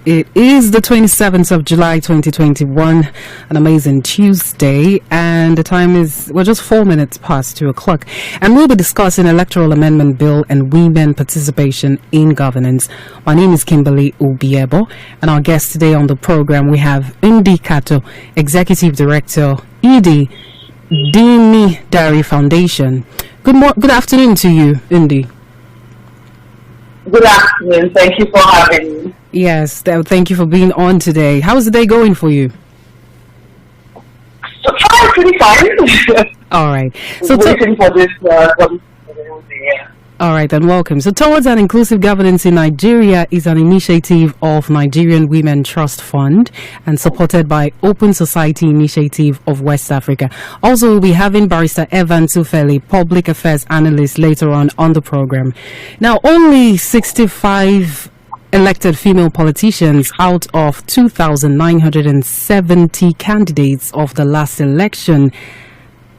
It is the 27th of July 2021, an amazing Tuesday, and the time is, well, just 4 minutes past 2 o'clock. And we'll be discussing Electoral Amendment Bill and women participation in governance. My name is Kimberly Ubiebo, and our guest today on the program we have Kato, Executive Director, Dini Dairy Foundation. Good afternoon to you, Indi. Good afternoon. Thank you for having me. Yes, thank you for being on today. How's the day going for you? So far, pretty fine. All right. So waiting for this. All right, then welcome. So Towards an Inclusive Governance in Nigeria is an initiative of Nigerian Women Trust Fund and supported by Open Society Initiative of West Africa. Also, we'll be having Barrister Ufeli, Public Affairs Analyst, later on the program. Now, only 65 elected female politicians out of 2,970 candidates of the last election.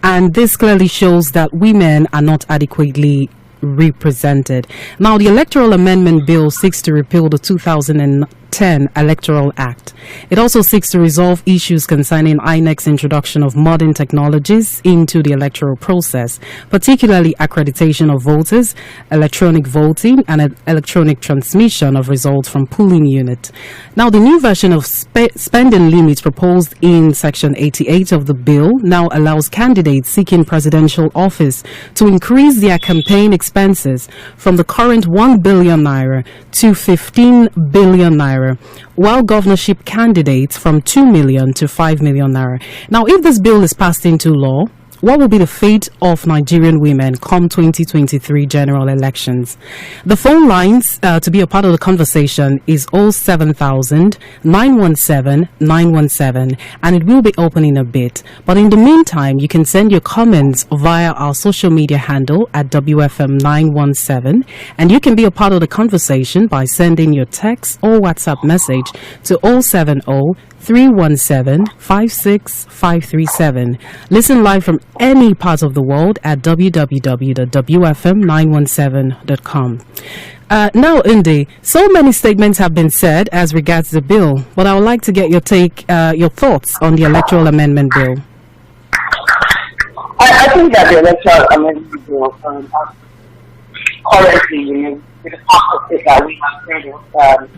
And this clearly shows that women are not adequately represented. Now, the Electoral Amendment Bill seeks to repeal the 2010 Electoral Act. It also seeks to resolve issues concerning INEC's introduction of modern technologies into the electoral process, particularly accreditation of voters, electronic voting, and electronic transmission of results from polling units. Now, the new version of spending limits proposed in Section 88 of the bill now allows candidates seeking presidential office to increase their campaign expenses from the current 1 billion naira to 15 billion naira, while governorship candidates from 2 million to 5 million naira. Now, if this bill is passed into law, what will be the fate of Nigerian women come 2023 general elections? The phone lines to be a part of the conversation is 07000 917 917, and it will be open in a bit. But in the meantime, you can send your comments via our social media handle at WFM917, and you can be a part of the conversation by sending your text or WhatsApp message to 070-317-56537. Listen live from any part of the world at www.wfm917.com. Now, Indi, so many statements have been said as regards the bill, but I would like to get your thoughts on the Electoral Amendment Bill. I think that the Electoral Amendment Bill currently, with the fact of it that we have said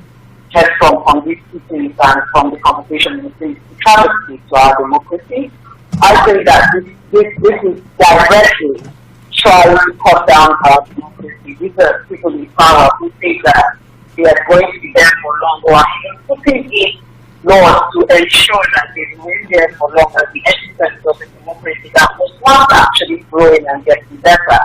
just from these teachings and from the conversation in the travesty to our democracy, I think that this is directly trying to cut down our democracy. These are people in power who think that they are going to be there for long, or are putting in laws to ensure that they remain there for long at the expense of the democracy that was not actually growing and getting better.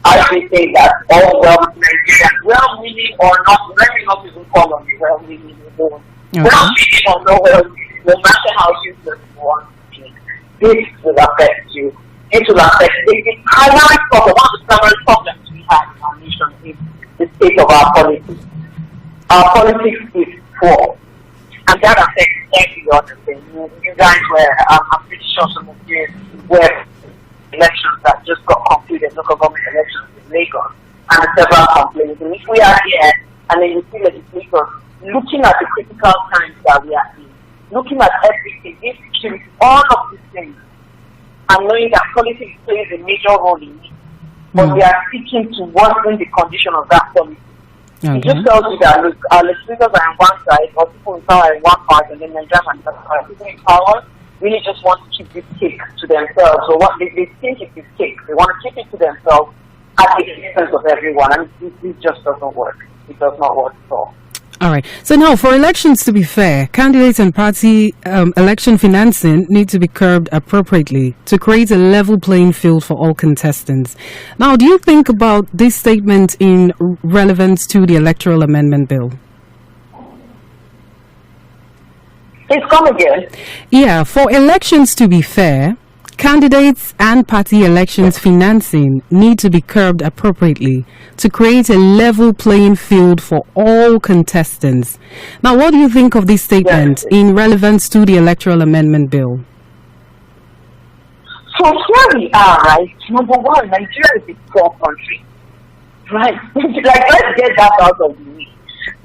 I do think that all Nigerians, well-meaning or not, let me not even call on the well-meaning alone. Well-meaning or no well-meaning, no matter how useless you want to be, this will affect you. It will affect the primary problem. One of the primary problems we have in our nation is the state of our politics. Our politics is poor, and that affects every other thing. You guys were, I'm pretty sure some of you were elections that just got concluded, local government elections in Lagos, and the several complaints. And if we are here, and then you see legislators looking at the critical times that we are in, looking at everything, insecurity, all of these things, and knowing that politics plays a major role in it, but we are seeking to worsen the condition of that policy. It just tells you that, look, our legislators are on one side, or people in power are in one part, and then Nigerians are on the other side. People in power really just want to keep this cake to themselves. So what they think it is cake. They want to keep it to themselves at the expense of everyone, and this just doesn't work. It does not work at all. All right. So now, for elections to be fair, candidates and party election financing need to be curbed appropriately to create a level playing field for all contestants. Now, do you think about this statement in relevance to the Electoral Amendment Bill? Please come again. Yeah, for elections to be fair, candidates and party elections financing need to be curbed appropriately to create a level playing field for all contestants. Now, what do you think of this statement in relevance to the Electoral Amendment Bill? So here we are, right? Number one, Nigeria is a poor country, right? Like, let's get that out of the way.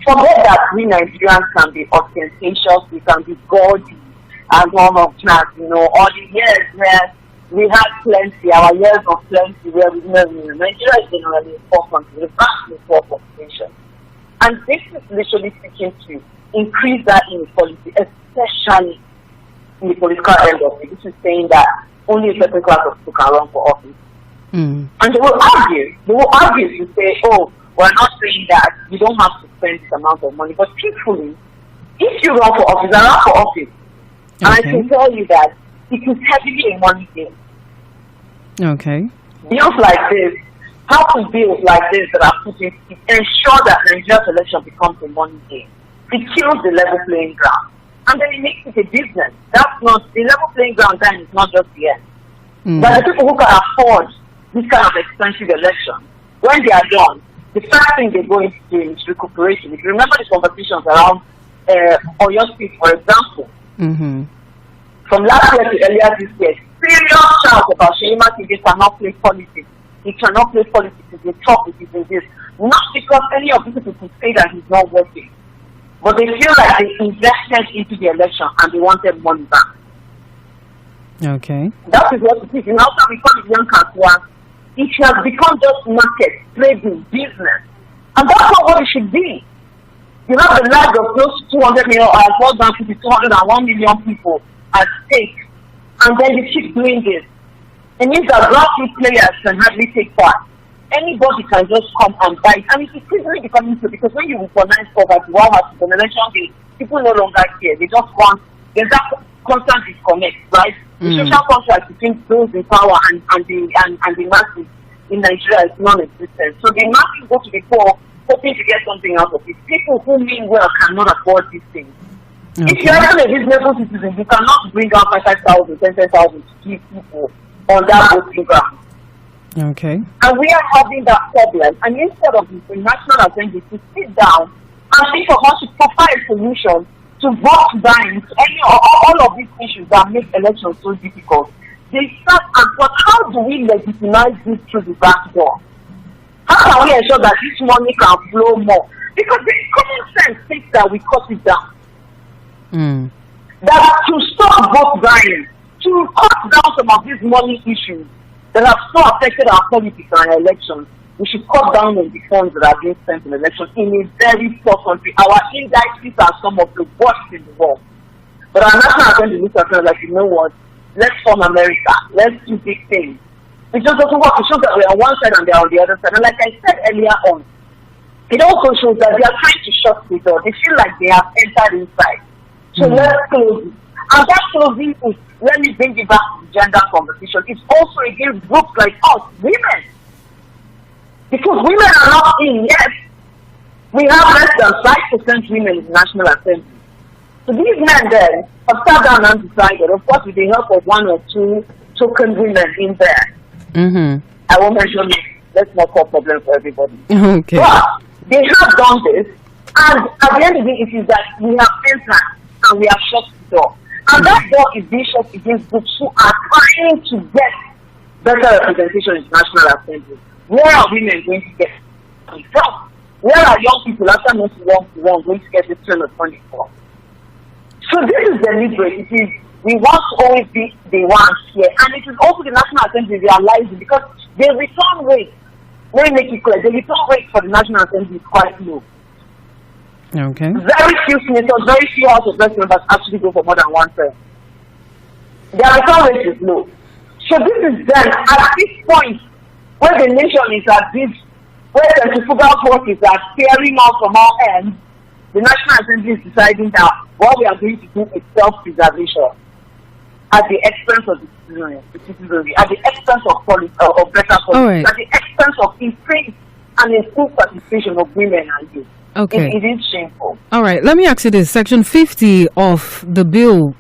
forget that we Nigerians can be ostentatious, we can be gaudy, and all of that, all the years where we had plenty, our years of plenty, where we Nigeria is generally a poor country, a vastly poor population. And this is literally seeking to increase that inequality, especially in the political end of it. This is saying that only a certain class of people can run for office. And they will argue to say, oh, we're not saying that you don't have to spend this amount of money. But truthfully, if you run for office, I run for office. And I can tell you that it is heavily a money game. Okay. Bills like this, powerful bills like this that are put in, ensure that Nigeria's election becomes a money game. It kills the level playing ground. And then it makes it a business. That's not, the level playing ground then is not just the end. But the people who can afford this kind of expensive election, when they are done, the first thing they go into doing is recuperation. If you remember the conversations around Oyo State, for example, from last year to earlier this year, serious shouts about Sheyima Kinde cannot play politics. He cannot play politics. He's a talk, it is in this. Not because any of these people could say that he's not working, but they feel like they invested into the election and they wanted money back. Okay. That is what it is. In Hausa, we call it young Kaswa. It has become just market, trading, business. And that's not what it should be. You have the lives of close to 200 million, or as well down to 201 million people at stake. And then you keep doing this. It means that grassroots players can hardly take part. Anybody can just come and buy it. And it's increasingly becoming so, because when you weaponize poverty, what happens on election day, people no longer care. They just want, there's that constant disconnect, right? The social contract between those in power and the masses in Nigeria is non-existent. So the masses go to the poor hoping to get something out of it. People who mean well cannot afford these things. If you're even a reasonable citizen, you cannot bring out 5,000, 10,000 to give people on that voting ground. Okay. And we are having that problem. And instead of the National Assembly to sit down and think of how to provide a solution to vote buying, all of these issues that make elections so difficult, they start and thought, how do we legitimize this through the back door? How can we ensure that this money can flow more? Because the common sense thinks that we cut it down. That to stop vote buying, to cut down some of these money issues that have so affected our politics and our elections, we should cut down on the funds that are being spent in elections in a very poor country. Our indices are some of the worst in the world. But our National Assembly looks at us like, you know what, let's form America, let's do big things. It just doesn't work. It shows that we're on one side and they're on the other side. And like I said earlier on, it also shows that they are trying to shut the door. They feel like they have entered inside. So let's close it. And that closing is, let me bring it back to the gender conversation. It's also against groups like us, women. Because women are not in yet. We have less than 5% women in the National Assembly. So these men then have sat down and decided, of course with the help of one or two token women in there. I won't mention it. Let's not cause problems for everybody. Okay. But they have done this, and at the end of the day, it is that we have entered and we have shut the door. And that door is being shut against groups who are trying to get better representation in the National Assembly. Where are women going to get money from? Where are young people after not one going to get this kind of money from? So this is deliberate. It is, we want to always be the ones here. And it is also the National Assembly realizing, because the return rate, let me make it clear, the return rate for the National Assembly is quite low. Okay. Very few senators, very few House of Representatives actually go for more than 1/3. Their return rate is low. So this is then, at this point, where the nation is at this, where centrifugal forces are tearing out from all ends, the National Assembly is deciding that what we are going to do is self-preservation at the expense of the citizenry, at the expense of better policy, at the expense of increased and improved participation of women and youth. Okay. It is shameful. All right. Let me ask you this. Section 50 of the bill,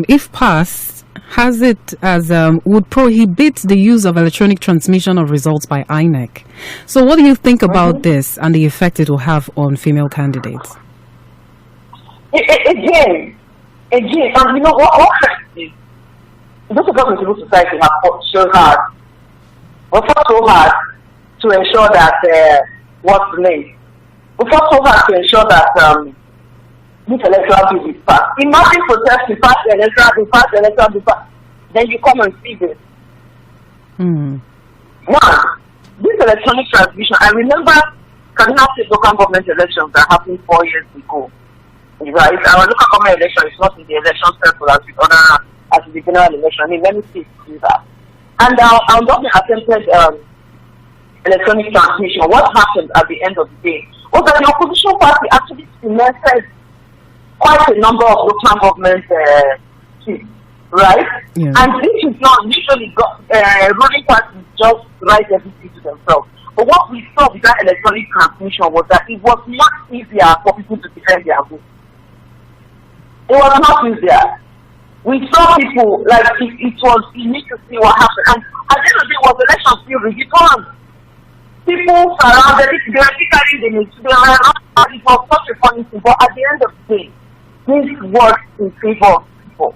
if passed, has it as would prohibit the use of electronic transmission of results by INEC. So what do you think about this and the effect it will have on female candidates? Again, and you know what is those of us in civil society have fought so hard. We fought so hard to ensure that what's the name? we first of all have to ensure that this electoral bill is passed. Imagine protesting, pass the electoral bill, pass the electoral bill, then you come and see this. One, this electronic transmission, I remember Kaduna State local government elections that happened 4 years ago. Right? Our local government election is not in the election circle as with other, as the general election. I mean, let me see that. And our government attempted electronic transmission. What happened at the end of the day was that the opposition party actually cemented quite a number of local government seats, right? Yeah. And this is not usually ruling parties just write everything to themselves. But what we saw with that electronic transmission was that it was much easier for people to defend their vote. It was not easier. We saw people, like, you need to see what happened. And at the end of the day, was the election still rigged? People surrounded it, they were carrying the news. It was such a funny thing. But at the end of the day, this works in favor of people.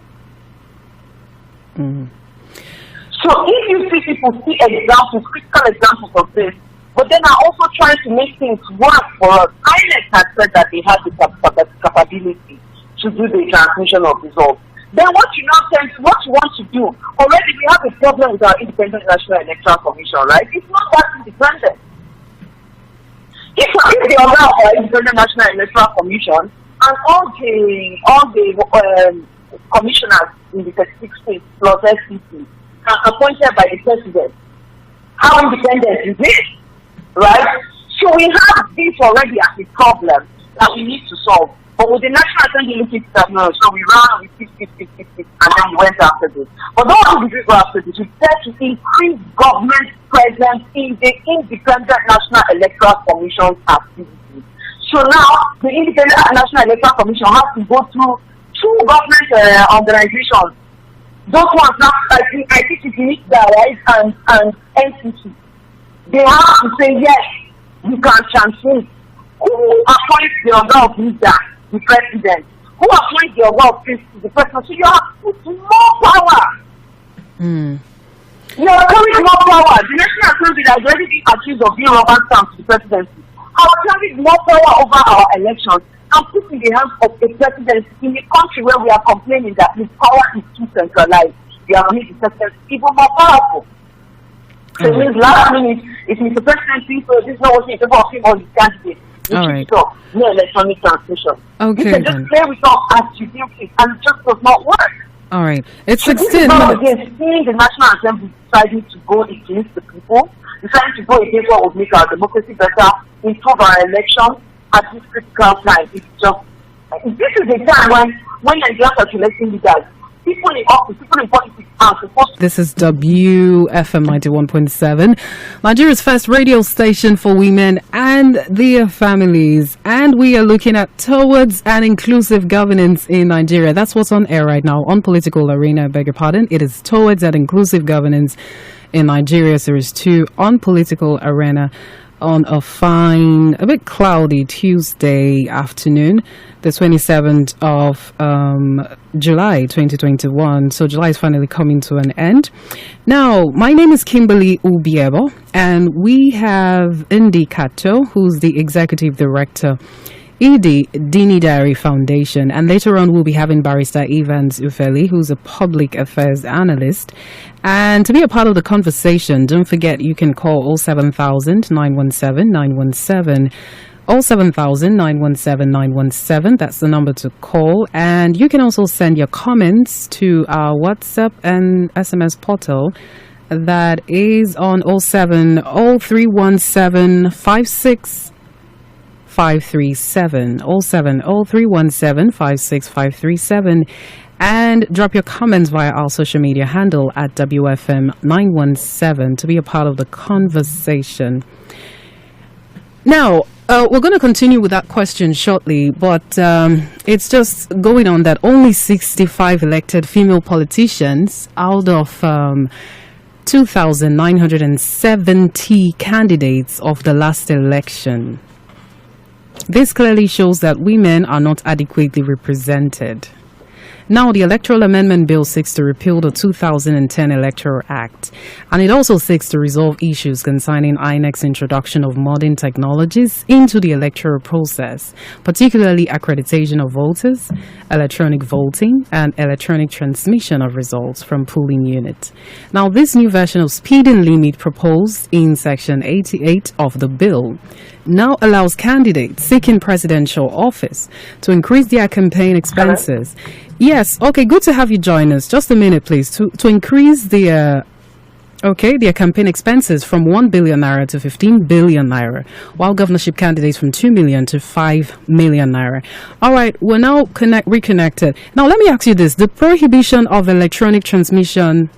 So if you see people see examples, critical examples of this, but then are also trying to make things work for us. INEC has said that they have the capability to do the transmission of results. Then what you want to do, already we have a problem with our Independent National Electoral Commission, right? It's not that independent. If the order of our Independent National Electoral Commission and all the commissioners in the 36 states plus SCC are appointed by the president, how independent is it? Right? So we have this already as a problem that we need to solve. But with the National Assembly looking at that, no, so we ran with 6, and then we went after this. But don't want to go after this. We said to increase government presence in the Independent National Electoral Commission's activities. So now, the Independent National Electoral Commission has to go through 2 government organizations. Those ones now, I think it's NICDA, right, and NCC. They have to say, yes, you can transmit. Who appoints the order of NICDA? The president. Who appoints the order of the president? So you have put more power. You are carrying more power. The National Assembly has already been accused of being rubber stamp to the presidency. Our carrying more power over our elections and put in the hands of a president in a country where we are complaining that his power is too centralized. We have made the president even more powerful. So it means last minute, if Mr. President thinks so, this is not what he's about him or his candidate. All right. Stop. No electronic transmission. Okay. You can just play with us as you do it, and it just does not work. All right. It's so 16 minutes. Again, seeing the National Assembly deciding to go against the people, deciding to go against what would make our democracy better, improve our elections at this critical time. It's just, this is a time when Nigerians are selecting leaders. People in office, people in politics are supposed to. This is WFM 91.7, Nigeria's first radio station for women and their families. And we are looking at towards an inclusive governance in Nigeria. That's what's on air right now on Political Arena. I beg your pardon. It is towards an inclusive governance in Nigeria, Series 2 on Political Arena on a fine, a bit cloudy Tuesday afternoon, the 27th of July 2021. So July is finally coming to an end. Now, my name is Kimberly Ubiebo, and we have Ndi Kato, who's the Executive Director, ED Dini Diary Foundation, and later on we'll be having Barrister Evans Ufeli, who's a public affairs analyst. And to be a part of the conversation, don't forget you can call 07000 917 917, 07000 917 917. That's the number to call. And you can also send your comments to our WhatsApp and SMS portal. That is on 070 56 537 070-317-56537, and drop your comments via our social media handle at WFM917 to be a part of the conversation. Now, we're going to continue with that question shortly, but it's just going on that only 65 elected female politicians out of 2,970 candidates of the last election. This clearly shows that women are not adequately represented. Now, the Electoral Amendment Bill seeks to repeal the 2010 Electoral Act, and it also seeks to resolve issues concerning INEC's introduction of modern technologies into the electoral process, particularly accreditation of voters, electronic voting, and electronic transmission of results from polling units. Now, this new version of speeding limit proposed in Section 88 of the bill now allows candidates seeking presidential office to increase their campaign expenses. Yes, okay, good to have you join us. Just a minute, please. To increase their campaign expenses from 1 billion naira to 15 billion naira, while governorship candidates from 2 million to 5 million naira. All right, we're now reconnected. Now, let me ask you this. The prohibition of electronic transmission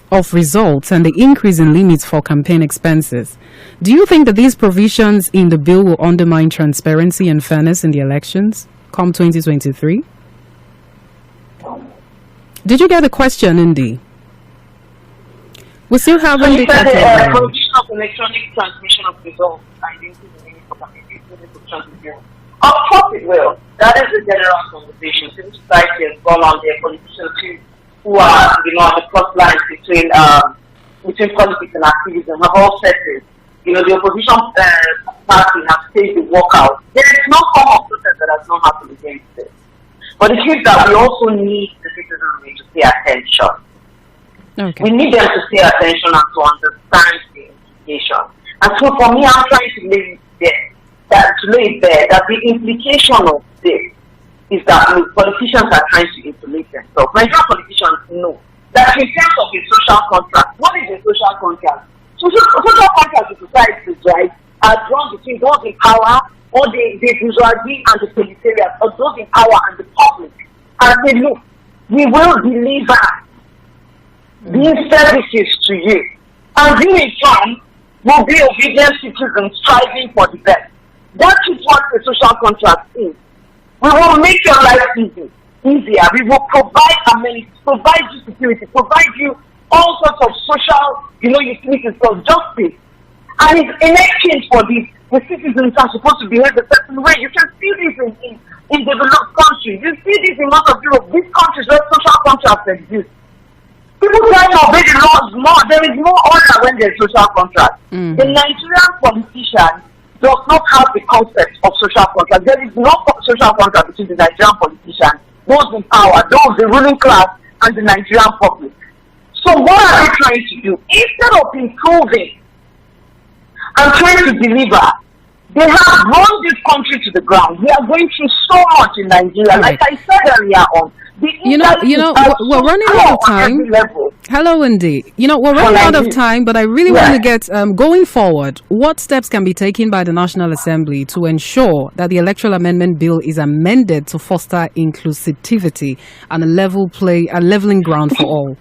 of results and the increase in limits for campaign expenses. Do you think that these provisions in the bill will undermine transparency and fairness in the elections come 2023? Did you get the question, Indy? We still have so you said the provision of electronic transmission of results and the increase in limits for campaign expenses. Of course it will. That is the general conversation. Civil society has gone on there, politicians who are, on the cross lines between politics and activism have all said this. The opposition party has staged the walkout. There is no form of protest that has not happened against this. But the truth that we also need the citizenry to pay attention. Okay. We need them to pay attention and to understand the implication. And so for me, I'm trying to lay it there that the implication of this is that politicians are trying to insulate themselves. Nigerian politicians know that in terms of a social contract, what is a social contract? Social contract with society, right, are drawn between those in power or the bourgeoisie and the proletariat, or those in power and the public. And say, look, we will deliver these services to you. And you in turn will be obedient citizens striving for the best. That is what a social contract is. We will make your life easier. We will provide amenities, provide you security, provide you all sorts of social, utilities for justice. And in exchange for this, the citizens are supposed to behave a certain way. You can see this in developed countries. You see this in most of Europe. These countries where social contracts exist. People try to obey the laws more. There is more order when there is social contract. The Nigerian politician does not have the concept of social contract. There is no social contract between the Nigerian politician, those in power, those the ruling class, and the Nigerian public. So what are they trying to do? Instead of improving and trying to deliver, they have run this country to the ground. We are going through so much in Nigeria. Like I said earlier on, we're running out of time. Hello, Indy. We're running out of time, but I really want to get going forward. What steps can be taken by the National Assembly to ensure that the Electoral Amendment Bill is amended to foster inclusivity and a leveling ground for all?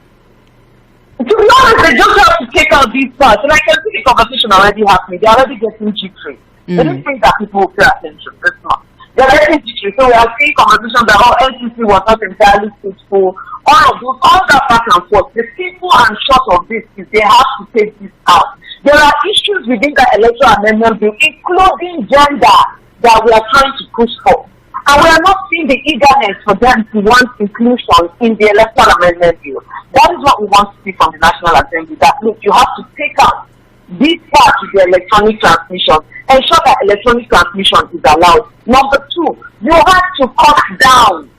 To be honest, they just have to take out these parts. And I can see the conversation already happening. They're already getting jittery. They don't think that people will pay attention. That's not. They're getting jittery. So we are seeing conversations about NCC was not entirely faithful. All that back and forth. The simple and short of this is they have to take this out. There are issues within the Electoral Amendment Bill, including gender, that we are trying to push for. And we are not seeing the eagerness for them to want inclusion in the Electoral Amendment Bill. That is what we want to see from the National Assembly, that look, you have to take out this part of the electronic transmission, ensure that electronic transmission is allowed. Number two, you have to cut down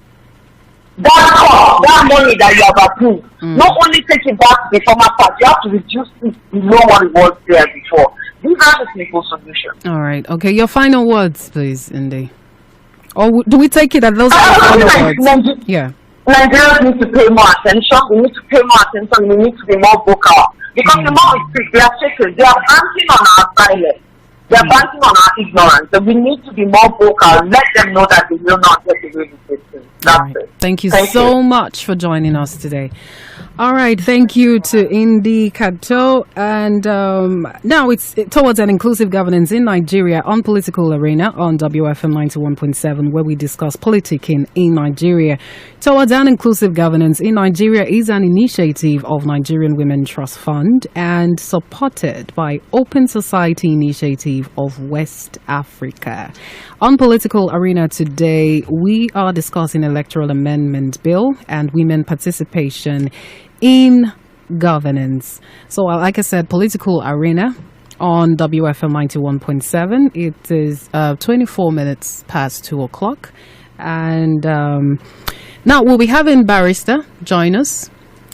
that money that you have approved. Not only take it back to the former part, you have to reduce it below what it was there before. These are the simple solutions. All right. Okay, your final words, please, Indy. Or do we take it that those are the final words? Yeah. Nigerians need to pay more attention. We need to pay more attention. We need to be more vocal. Because the more we speak, they are shaking. They are banking on our silence. They are banking on our ignorance. So we need to be more vocal. Let them know that they will not get away with this thing. That's it. Thank you so much for joining us today. All right, thank you to Indy Kato. And now it's towards an inclusive governance in Nigeria on Political Arena on WFM 91.7, where we discuss politicking in Nigeria. Towards an inclusive governance in Nigeria is an initiative of Nigerian Women Trust Fund and supported by Open Society Initiative of West Africa. On Political Arena today, we are discussing Electoral Amendment Bill and women participation in governance. So, like I said, Political Arena on WFM 91.7. It is 24 minutes past 2 o'clock. And now we'll be having Barrister join us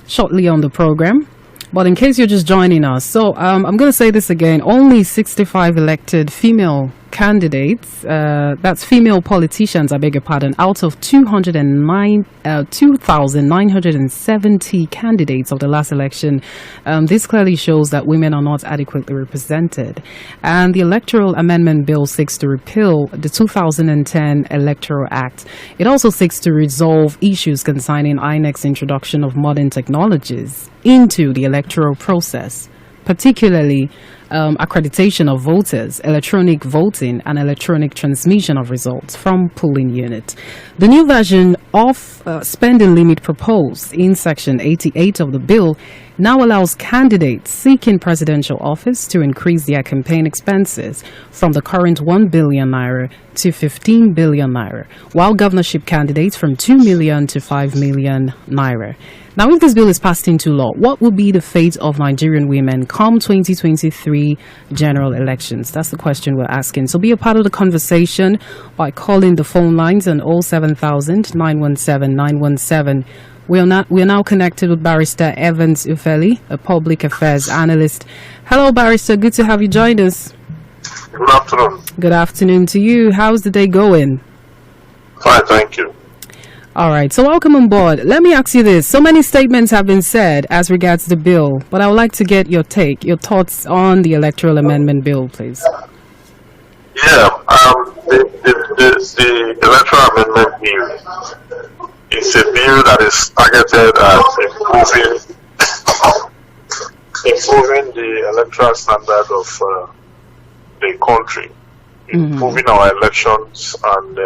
shortly on the program. But in case you're just joining us, so I'm going to say this again, only 65 elected female candidates, that's female politicians, I beg your pardon, out of 2,970 candidates of the last election. This clearly shows that women are not adequately represented. And the Electoral Amendment Bill seeks to repeal the 2010 Electoral Act. It also seeks to resolve issues concerning INEC's introduction of modern technologies into the electoral process, particularly accreditation of voters, electronic voting, and electronic transmission of results from polling units. The new version of spending limit proposed in Section 88 of the bill now allows candidates seeking presidential office to increase their campaign expenses from the current 1 billion naira to 15 billion naira, while governorship candidates from 2 million to 5 million naira. Now, if this bill is passed into law, what will be the fate of Nigerian women come 2023 general elections? That's the question we're asking. So be a part of the conversation by calling the phone lines on 07000 917 917. We are now connected with Barrister Evans Ufeli, a public affairs analyst. Hello, Barrister. Good to have you join us. Good afternoon. Good afternoon to you. How's the day going? Fine, thank you. All right, so welcome on board. Let me ask you this. So many statements have been said as regards the bill, but I would like to get your thoughts on the Electoral Amendment Bill, please. Yeah, the Electoral Amendment Bill is a bill that is targeted at improving the electoral standard of the country, improving our elections and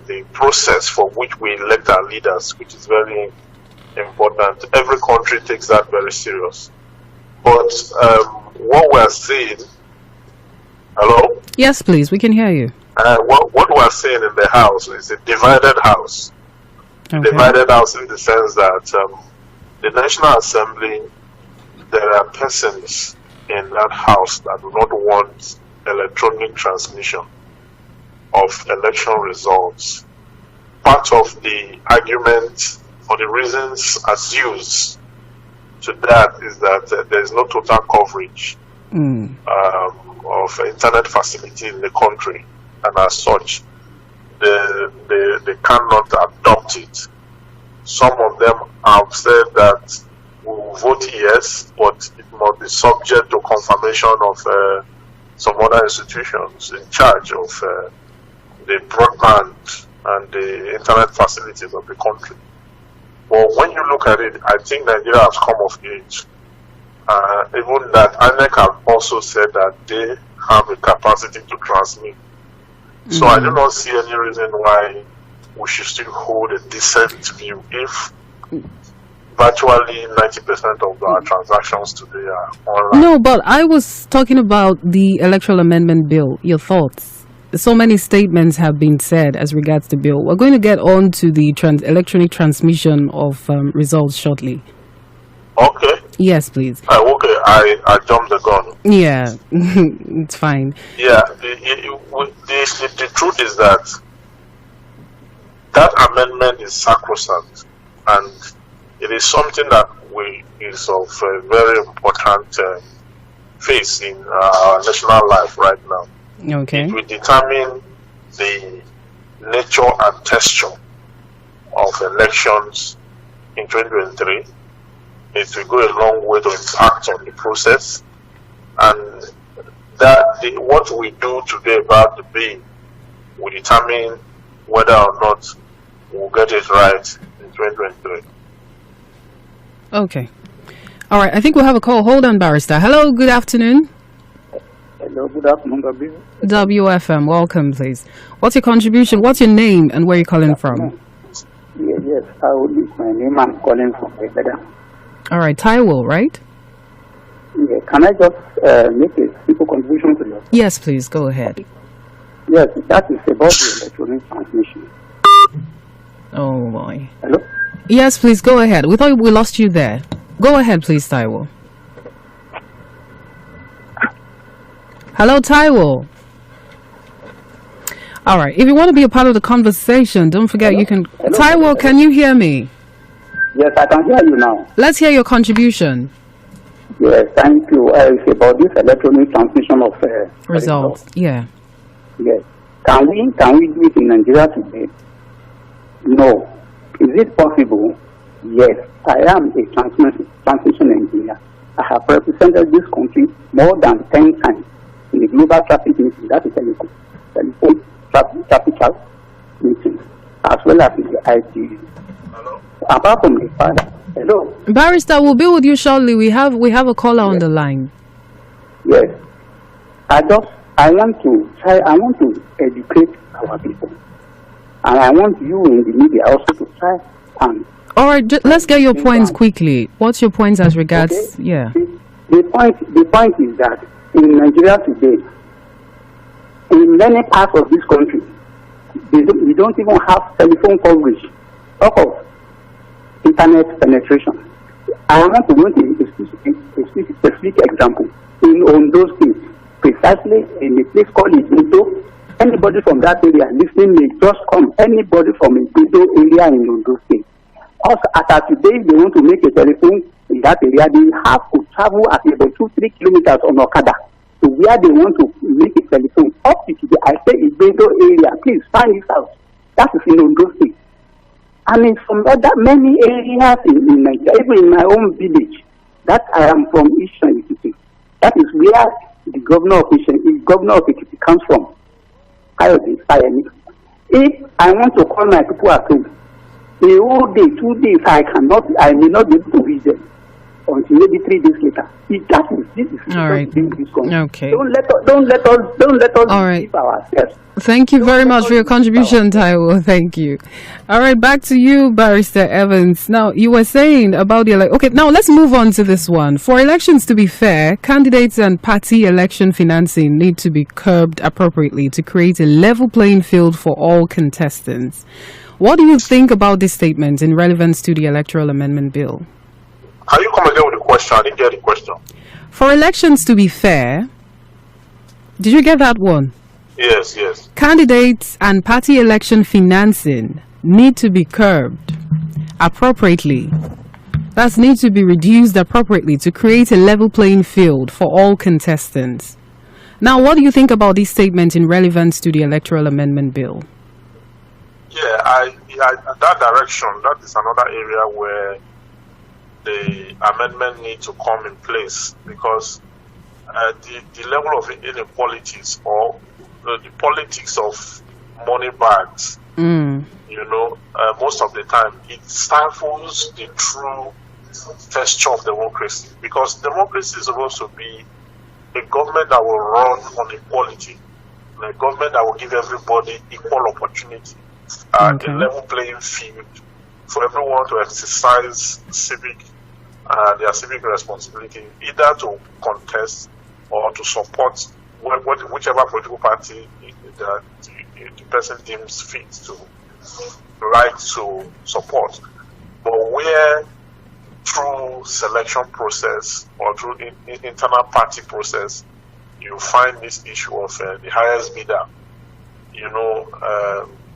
the process for which we elect our leaders, which is very important. Every country takes that very serious. But what we're seeing, hello? Yes, please, we can hear you. What we're seeing in the House is a divided House. Okay. Divided House in the sense that the National Assembly, there are persons in that House that do not want electronic transmission of election results. Part of the argument or the reasons adduced to that is that there is no total coverage of internet facility in the country, and as such, they cannot adopt it. Some of them have said that we will vote yes, but it must be subject to confirmation of some other institutions in charge of the broadband and the internet facilities of the country. But when you look at it, I think Nigeria has come of age. Even that INEC have also said that they have a capacity to transmit. So I do not see any reason why we should still hold a decent view if virtually 90% of our transactions today are online. No, but I was talking about the Electoral Amendment Bill. Your thoughts? So many statements have been said as regards the bill. We're going to get on to the electronic transmission of results shortly. Okay. Yes, please. Okay, I jumped the gun. Yeah, it's fine. Yeah, the truth is that amendment is sacrosanct, and it is something that is of a very important phase in our national life right now. Okay. It will determine the nature and texture of elections in 2023. It will go a long way to impact on the process, and what we do today about the bill will determine whether or not we'll get it right in 2023. Okay. All right. I think we'll have a call. Hold on, Barrister. Hello. Good afternoon. Hello. Good afternoon, W. WFM. Welcome, please. What's your contribution? What's your name and where are you calling from? Yes. I will leave my name. I'm calling from Electoral. All right. Taiwo, right? Yeah. Can I just make a simple contribution to that? Yes, please. Go ahead. Yes. That is about the electronic transmission. Oh, boy. Hello? Yes, please. Go ahead. We thought we lost you there. Go ahead, please, Taiwo. Hello, Taiwo. All right. If you want to be a part of the conversation, don't forget you can... Hello? Taiwo, can you hear me? Yes, I can hear you now. Let's hear your contribution. Yes, thank you. It's about this electronic transmission of Results. Yeah. Yes. Can we do it in Nigeria today? No. Is it possible? Yes. I am a transmission engineer. I have represented this country more than 10 times in the global traffic meeting, that is telephone traffic meeting, as well as in the ITU. Hello? Apart from the father. Hello. Barrister, we'll be with you shortly. We have a caller on the line. Yes. I want to educate our people. And I want you in the media also to try and... All right, let's get your points quickly. What's your points as regards... Okay. Yeah. The point is that in Nigeria today, in many parts of this country, we don't even have telephone coverage of internet penetration. I want to make a specific example. In Ondo State, precisely in a place called Igbedo, anybody from that area listening may just come. Anybody from Igbedo area in Ondo State. Also, as today, they want to make a telephone in that area, they have to travel at about 2-3 kilometers on Okada to where they want to make a telephone. Up to today, I say Igbedo area, please find this out. That is in Ondo State. I mean, from many areas in Nigeria, even in my own village, that I am from Eastern Ekiti. That is where the governor of Ekiti comes from. If I want to call my people at home, a whole day, 2 days, I may not be able to reach them until maybe 3 days later. This is all right. Okay. Don't let us all right. keep ourselves. Thank you very much for your contribution, Taiwo. Thank you. All right, back to you, Barrister Evans. Now, you were saying about the okay, now let's move on to this one. For elections to be fair, candidates and party election financing need to be curbed appropriately to create a level playing field for all contestants. What do you think about this statement in relevance to the Electoral Amendment Bill? Can you come again with the question? I didn't get the question. For elections to be fair, did you get that one? Yes. Candidates and party election financing need to be curbed appropriately. That needs to be reduced appropriately to create a level playing field for all contestants. Now, what do you think about this statement in relevance to the Electoral Amendment Bill? Yeah, that direction, that is another area where the amendment needs to come in place, because the level of inequalities or the politics of money bags, most of the time it stifles the true texture of democracy, because democracy is supposed to be a government that will run on equality, a government that will give everybody equal opportunity, a level playing field for everyone to exercise their civic responsibility, either to contest or to support whichever political party the person deems fit to like to support. But where through selection process or through internal party process, you find this issue of the highest bidder,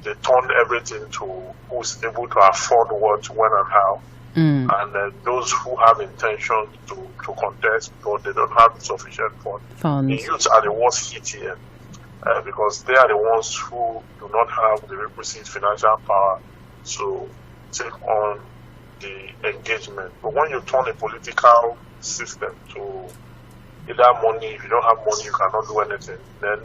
they turn everything to who's able to afford what, when, and how. And those who have intention to contest, but they don't have sufficient funds. The youths are the worst hit here, because they are the ones who do not have the requisite financial power to take on the engagement. But when you turn a political system to either money, if you don't have money, you cannot do anything, then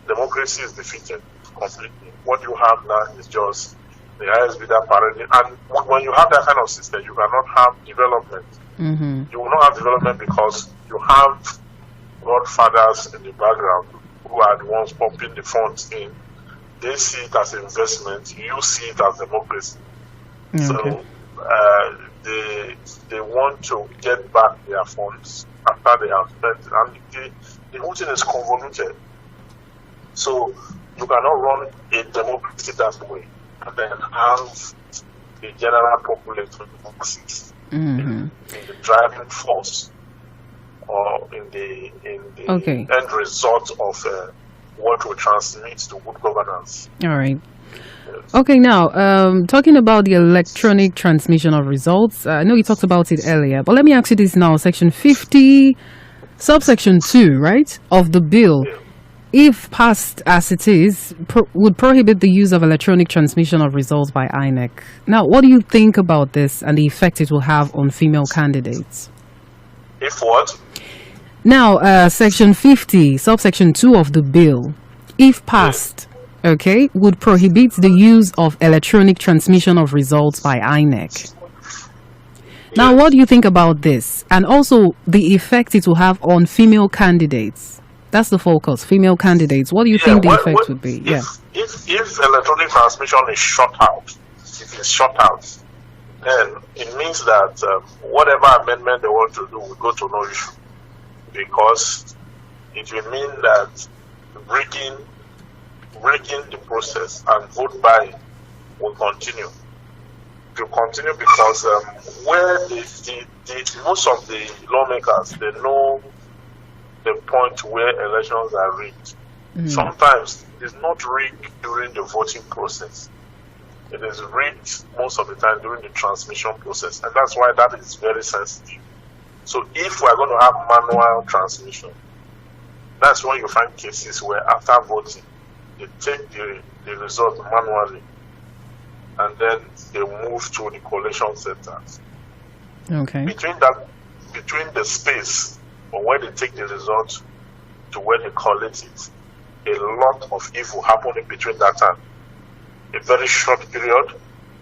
democracy is defeated completely. What you have now is just the highest bidder parading. And when you have that kind of system, you cannot have development. You will not have development because you have godfathers in the background who are the ones pumping the funds in. They see it as investment, you see it as democracy. So they want to get back their funds after they have spent, and the whole thing is convoluted. So you cannot run a democracy that way and then have the general population in the driving force or in the end result of what will transmit to good governance. All right. Yes. Okay, now, talking about the electronic transmission of results, I know you talked about it earlier, but let me ask you this now. Section 50, subsection 2, right, of the bill, if passed as it is, would prohibit the use of electronic transmission of results by INEC. Now, what do you think about this and the effect it will have on female candidates? If what? Now, section 50, subsection 2 of the bill, if passed, would prohibit the use of electronic transmission of results by INEC. Now, what do you think about this? And also the effect it will have on female candidates. That's the focus, female candidates. What do you think the effect would be? If electronic transmission is shut out, then it means that whatever amendment they want to do will go to no issue. Because it will mean that breaking the process and vote buying will continue. It will continue because where most of the lawmakers, they know the point where elections are rigged. Sometimes it's not rigged during the voting process. It is rigged most of the time during the transmission process, and that's why that is very sensitive. So if we're going to have manual transmission, that's when you find cases where after voting, they take the result manually and then they move to the collation centers. Between the space or where they take the result to where they collect it, a lot of evil happened in between that time. A very short period,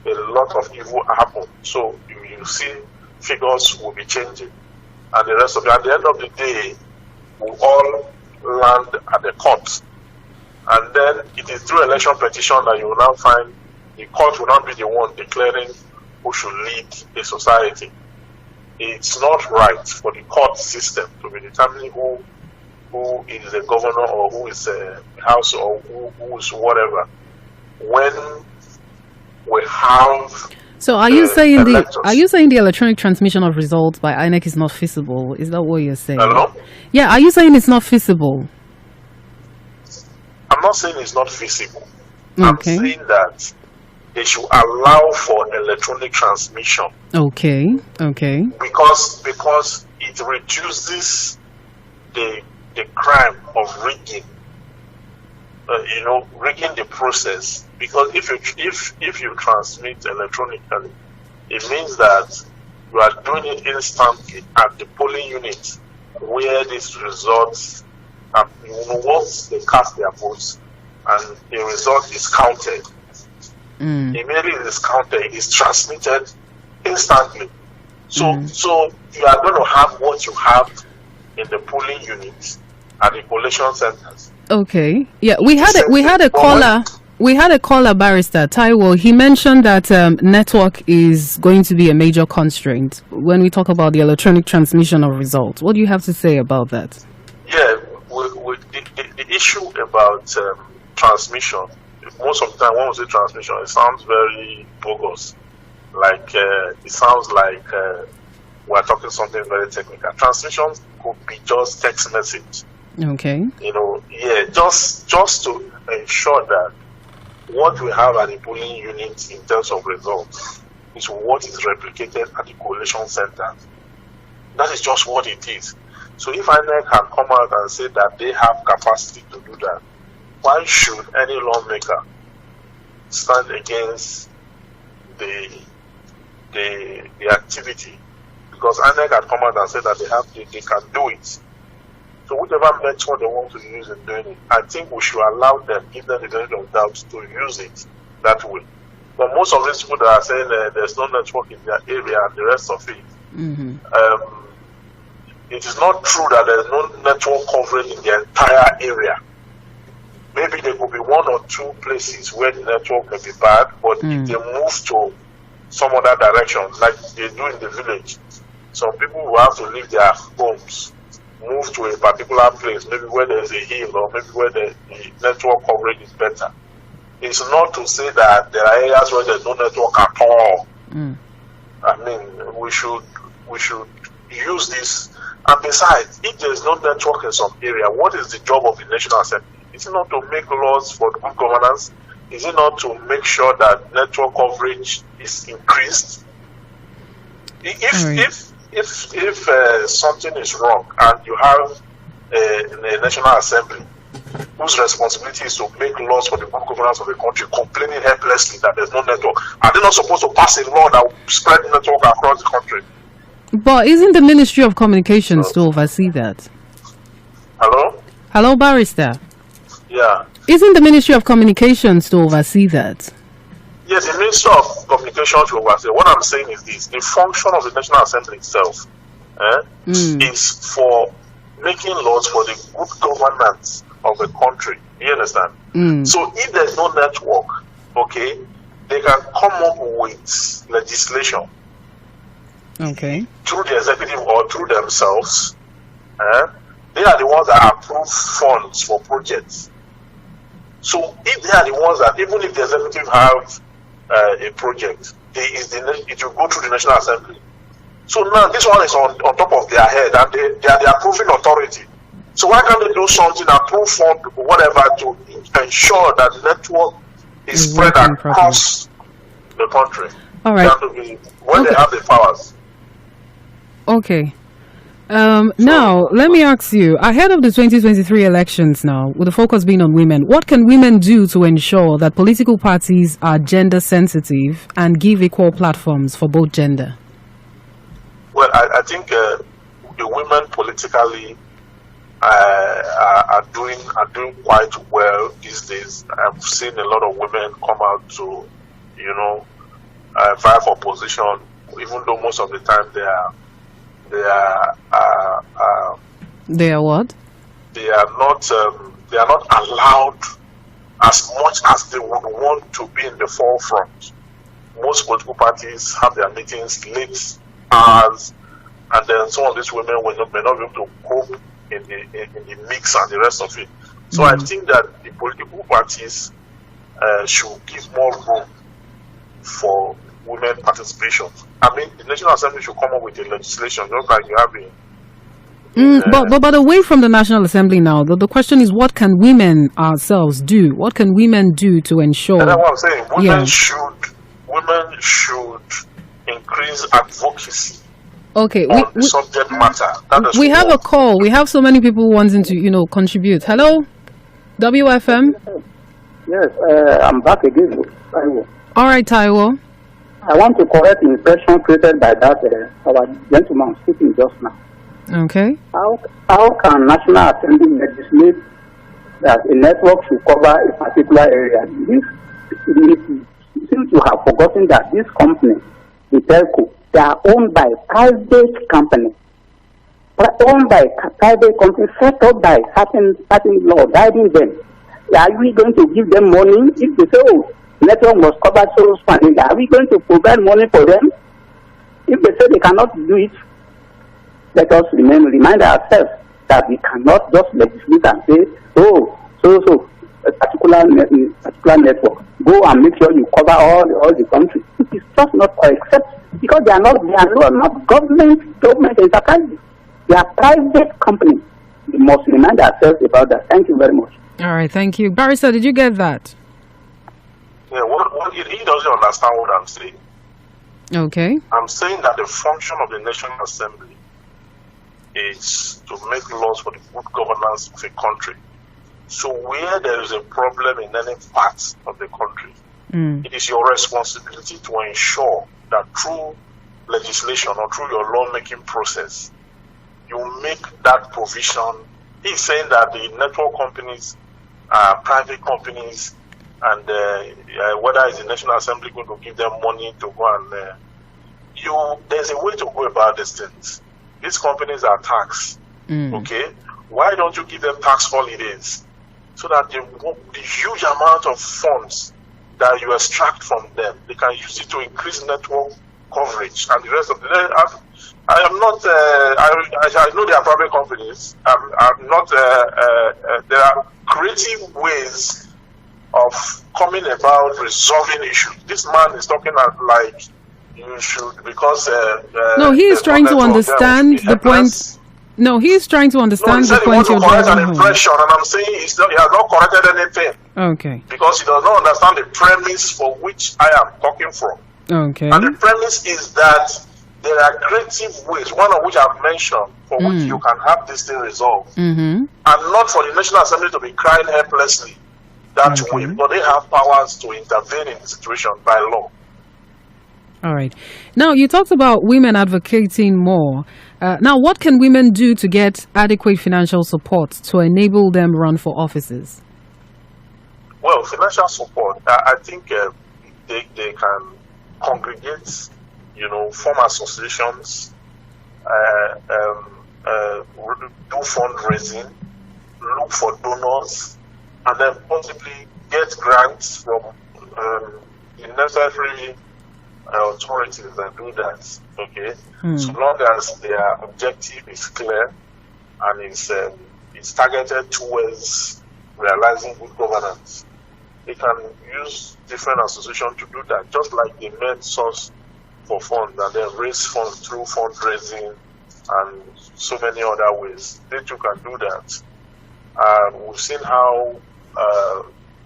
a lot of evil happened. So you see figures will be changing. And the rest of it, at the end of the day, will all land at the court. And then it is through election petition that you will now find the court will not be the one declaring who should lead a society. It's not right for the court system to be determining who is a governor or who is a house or who is whatever. When we have So are you saying the electronic transmission of results by INEC is not feasible? Is that what you're saying? Hello? Yeah, are you saying it's not feasible? I'm not saying it's not feasible. I'm saying that they should allow for electronic transmission. Okay. Because it reduces the crime of rigging. Rigging the process. Because if you transmit electronically, it means that you are doing it instantly at the polling unit where these results once they cast their votes and the result is counted. Immediately it is counted, it is transmitted instantly. So you are going to have what you have in the polling units at the collation centers. Okay. Yeah, we had a caller, Barrister Taiwo. He mentioned that network is going to be a major constraint when we talk about the electronic transmission of results. What do you have to say about that? Yeah, the issue about transmission, most of the time when we say transmission, it sounds very bogus. Like it sounds like we're talking something very technical. Transmission could be just text message. Okay. Just to ensure that what we have at the polling unit in terms of results is what is replicated at the collation center. That is just what it is. So if INEC can come out and say that they have capacity to do that, why should any lawmaker stand against the activity? Because INEC can come out and say that they can do it. So whatever method they want to use in doing it, I think we should allow them, give them the benefit of doubt to use it that way. But most of these people that are saying there's no network in their area and the rest of it, it is not true that there's no network coverage in the entire area. Maybe there could be one or two places where the network may be bad, but if they move to some other direction, like they do in the village, some people will have to leave their homes, move to a particular place, maybe where there's a hill or maybe where the network coverage is better. It's not to say that there are areas where there's no network at all. I mean, we should use this. And besides, if there's no network in some area, what is the job of the National Assembly? Is it not to make laws for good governance? Is it not to make sure that network coverage is increased? If something is wrong and you have a National Assembly whose responsibility is to make laws for the good governance of the country, complaining helplessly that there's no network, are they not supposed to pass a law that will spread the network across the country? But isn't the Ministry of Communications to oversee that? Hello? Hello, Barrister. Yeah. Isn't the Ministry of Communications to oversee that? Yes, the Ministry of Communications will oversee. What I'm saying is this: the function of the National Assembly itself is for making laws for the good governance of the country. Do you understand? So if there's no network, okay, they can come up with legislation. Okay. Through the executive or through themselves. They are the ones that approve funds for projects. So if they are the ones that, even if the executive have a project, it will go through the National Assembly. So now this one is on top of their head, and they are the approving authority. So why can't they do something, approve fund, whatever, to ensure that the network is spread across the country? All right. When they have the powers. Okay. Now, let me ask you, ahead of the 2023 elections now, with the focus being on women, what can women do to ensure that political parties are gender sensitive and give equal platforms for both gender? Well, I think the women politically are doing quite well these days. I've seen a lot of women come out to, vie for position, even though most of the time they are what? They are not allowed as much as they would want to be in the forefront. Most political parties have their meetings late hours, and then some of these women may not be able to cope in the mix and the rest of it. So I think that the political parties should give more room for women participation. I mean, the National Assembly should come up with a legislation, just like you have in. But away from the National Assembly now, the question is, what can women ourselves do? What can women do to ensure? And that's what I'm saying. Women should increase advocacy. Okay, on the subject matter. We have a call. We have so many people wanting to, contribute. Hello, WFM. Yes, I'm back again. All right, Taiwo. I want to correct the impression created by that our gentleman speaking just now. Okay. How can National Assembly legislate that a network should cover a particular area? It seems to have forgotten that this company, the telco, they are owned by private companies. Owned by private companies set up by certain law guiding them. Are we going to give them money if they say, network must cover so much? Are we going to provide money for them? If they say they cannot do it, let us remind ourselves that we cannot just legislate and say, a particular network, go and make sure you cover all the country. It is just not except because they are not government enterprises. They are private companies. We must remind ourselves about that. Thank you very much. All right, thank you. Barrister, did you get that? Yeah, he doesn't understand what I'm saying. Okay. I'm saying that the function of the National Assembly is to make laws for the good governance of a country. So where there is a problem in any part of the country, it is your responsibility to ensure that through legislation or through your lawmaking process, you make that provision. He's saying that the network companies, private companies, and whether is the National Assembly going to give them money to go and there's a way to go about these things. These companies are taxed. Okay, why don't you give them tax holidays so that the huge amount of funds that you extract from them, they can use it to increase network coverage and the rest of the. I am not. I know there are private companies. I'm not. There are creative ways of coming about resolving issues. This man is talking like you should, because no, he is trying to understand the point. No, he is trying to understand the point you're driving home. An impression, and I'm saying he has not corrected anything. Okay. Because he does not understand the premise for which I am talking from. Okay. And the premise is that there are creative ways, one of which I've mentioned, for which you can have this thing resolved, and not for the National Assembly to be crying helplessly that way, but they have powers to intervene in the situation by law. All right. Now, you talked about women advocating more. Now, what can women do to get adequate financial support to enable them run for offices? Well, financial support, I think they can congregate, form associations, do fundraising, look for donors, and then possibly get grants from the necessary authorities that do that. Okay, so long as their objective is clear and it's targeted towards realizing good governance, they can use different associations to do that, just like the main source for funds, and then raise funds through fundraising and so many other ways. They too can do that. We've seen how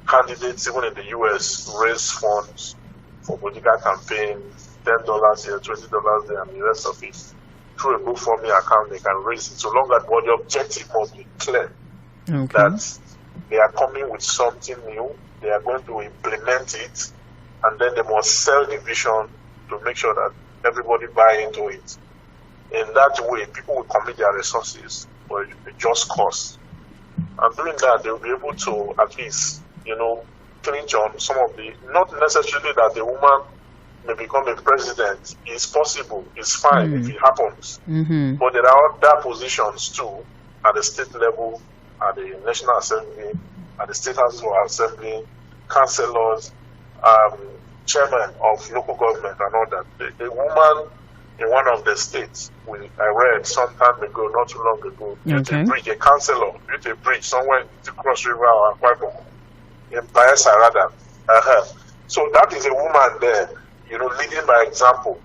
candidates, even in the US, raise funds for political campaigns, $10 here, $20 there, and the rest of it. Through a GoFundMe account, they can raise it, so long as the objective must be clear. That they are coming with something new, they are going to implement it, and then they must sell the vision to make sure that everybody buy into it. In that way, people will commit their resources for a just cause. And doing that, they will be able to at least, clinch on some of the, not necessarily that the woman may become a president. It's possible, it's fine if it happens. But there are other positions too, at the state level, at the National Assembly, at the State House of Assembly, councillors, chairman of local government and all that. A woman in one of the states, I read some time ago, not too long ago, built a bridge, a councillor built a bridge somewhere to Cross River or Akwa in Bayelsa rather. So that is a woman there, leading by example.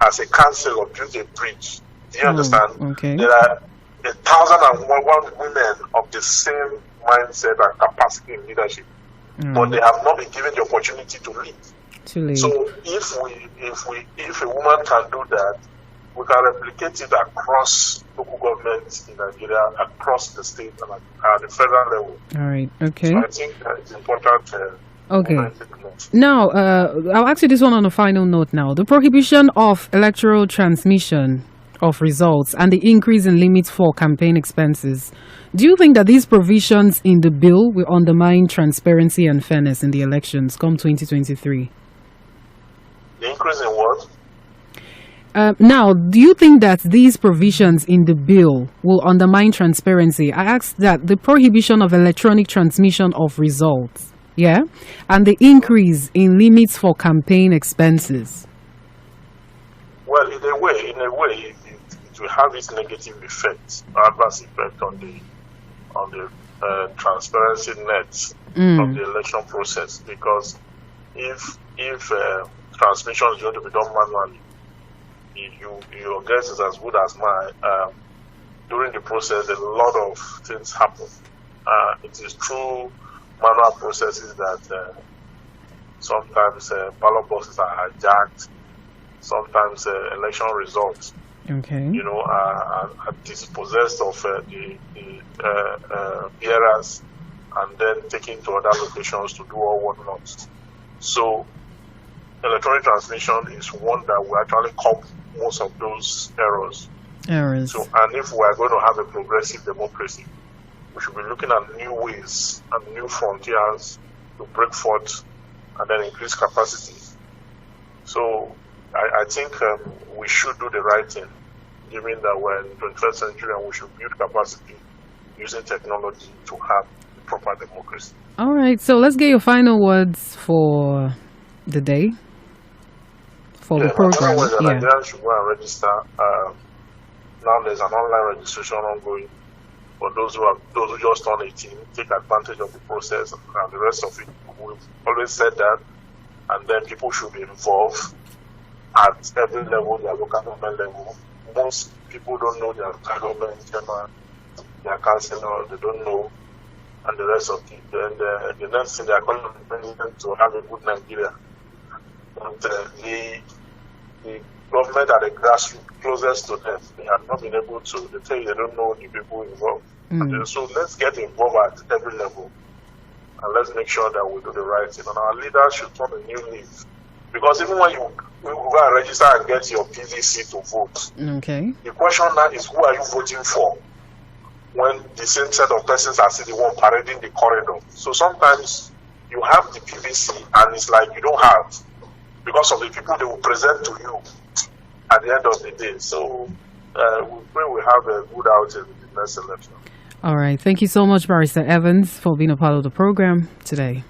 As a councillor, built a bridge. Do you understand? There are 1,001 women of the same mindset and capacity in leadership, but they have not been given the opportunity to lead. So if a woman can do that, we can replicate it across local governments in Nigeria, across the state and at the federal level. All right. Okay. So I think it's important. Okay. Now, I'll ask you this one on a final note now. The prohibition of electoral transmission of results and the increase in limits for campaign expenses. Do you think that these provisions in the bill will undermine transparency and fairness in the elections come 2023? The increase in what? Now, do you think that these provisions in the bill will undermine transparency? I asked that the prohibition of electronic transmission of results, and the increase in limits for campaign expenses. Well, in a way, it will have its negative effect, adverse effect on the transparency net of the election process, because if transmission is going to be done manually, your guess is as good as mine. During the process, a lot of things happen. It is through manual processes that sometimes ballot boxes are hijacked, sometimes election results, are dispossessed of the bearers and then taken to other locations to do all whatnot. So electronic transmission is one that will actually curb most of those errors. So, and if we are going to have a progressive democracy, we should be looking at new ways and new frontiers to break forth and then increase capacity. So I think we should do the right thing, given that we're in the 21st century and we should build capacity using technology to have proper democracy. All right, so let's get your final words for the day, for the program. Nigerians should go and register. Now there's an online registration ongoing for those who just turned 18. Take advantage of the process and the rest of it. We've always said that, and then people should be involved at every level, their local government level. Most people don't know their local government chairman, their councillor, they don't know, and the rest of it. Then the next thing, they are calling the president to have a good Nigeria. But the government at the grassroots closest to them, they have not been able to. They tell you they don't know the people involved. So let's get involved at every level, and let's make sure that we do the right thing. And our leaders should turn a new leaf. Because even when you go and register and get your PVC to vote, the question now is, who are you voting for? When the same set of persons are still the one parading the corridor. So sometimes you have the PVC and it's like you don't have, because of the people they will present to you at the end of the day. So we pray we have a good outing in the next election. All right. Thank you so much, Barrister Evans, for being a part of the program today.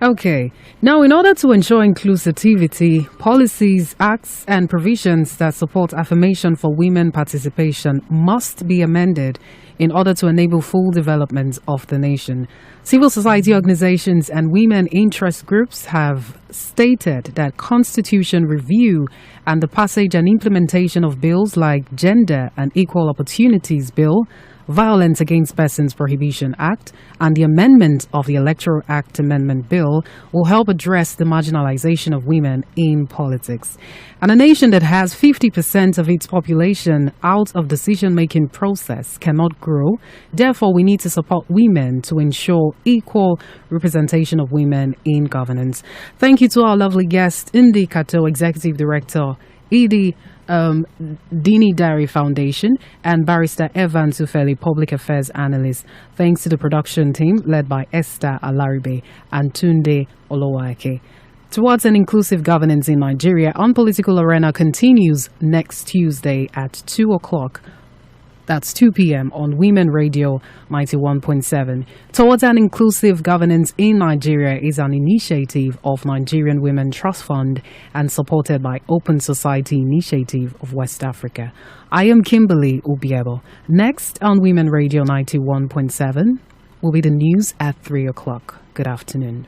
Okay. Now, in order to ensure inclusivity, policies, acts, and provisions that support affirmation for women participation must be amended in order to enable full development of the nation. Civil society organizations and women interest groups have stated that constitution review and the passage and implementation of bills like Gender and Equal Opportunities Bill, Violence Against Persons Prohibition Act, and the amendment of the Electoral Act Amendment Bill will help address the marginalization of women in politics. And a nation that has 50% of its population out of decision-making process cannot grow. Therefore, we need to support women to ensure equal representation of women in governance. Thank you to our lovely guest, Indi Kato, Executive Director, ED Dini Diary Foundation, and Barrister Evans Ufeli, Public Affairs Analyst. Thanks to the production team led by Esther Alaribe and Tunde Olowake. Towards an inclusive governance in Nigeria, On Political Arena continues next Tuesday at 2 o'clock. That's 2 p.m. on Women Radio 91.7. Towards an inclusive governance in Nigeria is an initiative of Nigerian Women Trust Fund and supported by Open Society Initiative of West Africa. I am Kimberly Ubiebo. Next on Women Radio 91.7 will be the news at 3 o'clock. Good afternoon.